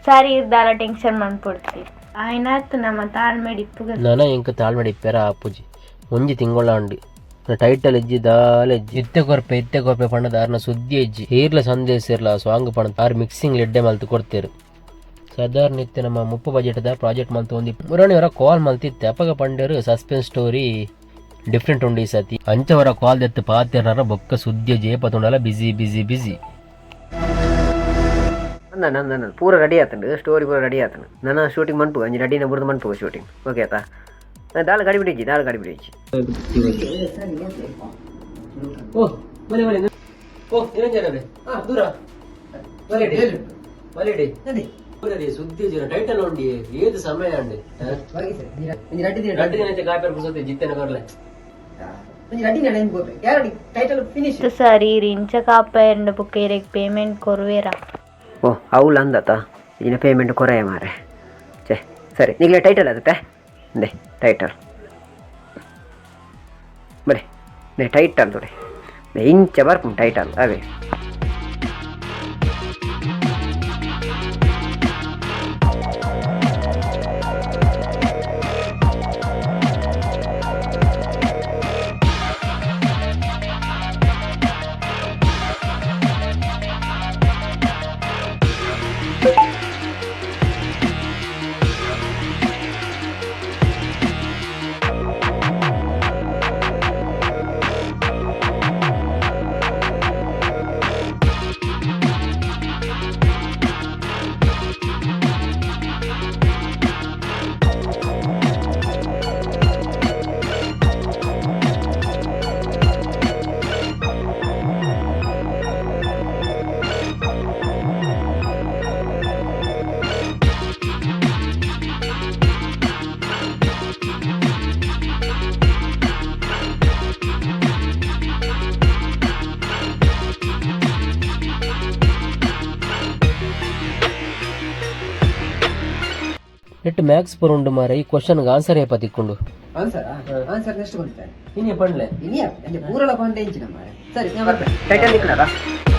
ಸರಿ ಇದ್ದಾರ ಟೆನ್ಷನ್ ಮಾಡ್ಕೊಡ್ತೀವಿ ಆಯ್ನಾಯ್ತು ನಮ್ಮ ತಾಳ್ಮೆಡಿ ಇಪ್ಪುಗ ನಾನು ಇಂಕ ತಾಳ್ಮೆಡಿ ಇಪ್ಪೇರ ಆಪುಜಿ ಒಂಜಿ ತಿಂಗಳ ಉಂಡು ಟೈಟಲ್ ಇಜ್ಜಿ ದಾಲೆ ಇತ್ತೆ ಕೊರ್ಪೆ ಪಂಡದಾರ್ನ ಸುದ್ದಿ ಇಜ್ಜಿ ಈರ್ಲ ಸಂದೇಶ ಇರ್ಲ ಸಾಂಗ್ ಪಣ ಆರು ಮಿಕ್ಸಿಂಗ್ ಲೆಡ್ಡೆ ಮಲ್ತು ಕೊಡ್ತೇರು ಸಾಧಾರಣ ಇತ್ತೆ ನಮ್ಮ ಮುಪ್ಪ ಬಜೆಟ್ದ ಪ್ರಾಜೆಕ್ಟ್ ಮಲ್ತು ಒಂದು ಮುರಣಿಯವರ ಕಾಲ್ ಮಲ್ತಿತ್ತೆ ಅಪ್ಪಗ ಪಂಡರು ಸಸ್ಪೆನ್ಸ್ ಸ್ಟೋರಿ ಡಿಫ್ರೆಂಟ್ ಉಂಡು ಈ ಸತಿ ಅಂಚವರ ಕಾಲ್ ದೆತ್ತು ಪಾತಿರ್ನಾರ ಬೊಕ್ಕ ಸುದ್ದಿ ಜೇಪತುಂಡಲ ಬಿಸಿ ನನ್ನ ಪೂರ ರೆಡಿ ಆತಂಡು ಸ್ಟೋರಿ ಪೂರ ರೆಡಿ ಆತನು ನನ್ನ ಶೂಟಿಂಗ್ ಮನ್ಪು ಅಂಜಿ ರೆಡಿನ ಬುಡ್ದು ಮನ್ಪು ಶೂಟಿಂಗ್ ಓಕೆ ಆಯ್ತಾ ದಾಳ ಗಾಡಿ ಬಿಡಿಜ್ಜಿ ಸುದ್ದಿ ಟೈಟಲ್ ಉಂಡಿ ಏದು ಸಮಯ ಅಂಡಿ ಜಿತ್ತೇನೆ ಬರ್ಲೆ ಸರಿ ರಿಂಚ ಕಾಪ ಎಂಡ ಬುಕ್ಕೇರಿಗೆ ಪೇಮೆಂಟ್ ಕೊರುವೇರ ಓ ಅವಳು ಅಂದತ ಇನ್ನು ಪೇಮೆಂಟ್ ಕೊರೆಯ ಮಾರೆ ಛೇ ಸರಿ ಈಗಲೇ ಟೈಟಲ್ ಅದತ್ತೆ ದೇ ಟೈಟಲ್ ಬರೀ ದೇ ಟೈಟಲ್ ನೋಡಿ ಇಂಚ ಬರ್ಪು ಟೈಟಲ್ ಅವೇ ನೆಟ್ ಮ್ಯಾಕ್ಸ್ ಪೂರ ಉಂಡು ಮಾರೆ ಈ ಕ್ವಶನ್ಗೆ ಆನ್ಸರ್ ಏಪ ತಿಕ್ಕೊಂಡು ಆನ್ಸರ್ ನೆಕ್ಸ್ಟ್ ಬಂತೆ ನೀನೇ ಪಂಡ್ಲೆ ಪೂರಲ ಪಂಡೆ ಇಂಚಿನ ಮಾರೆ ಸರಿ ಟೈಟಲ್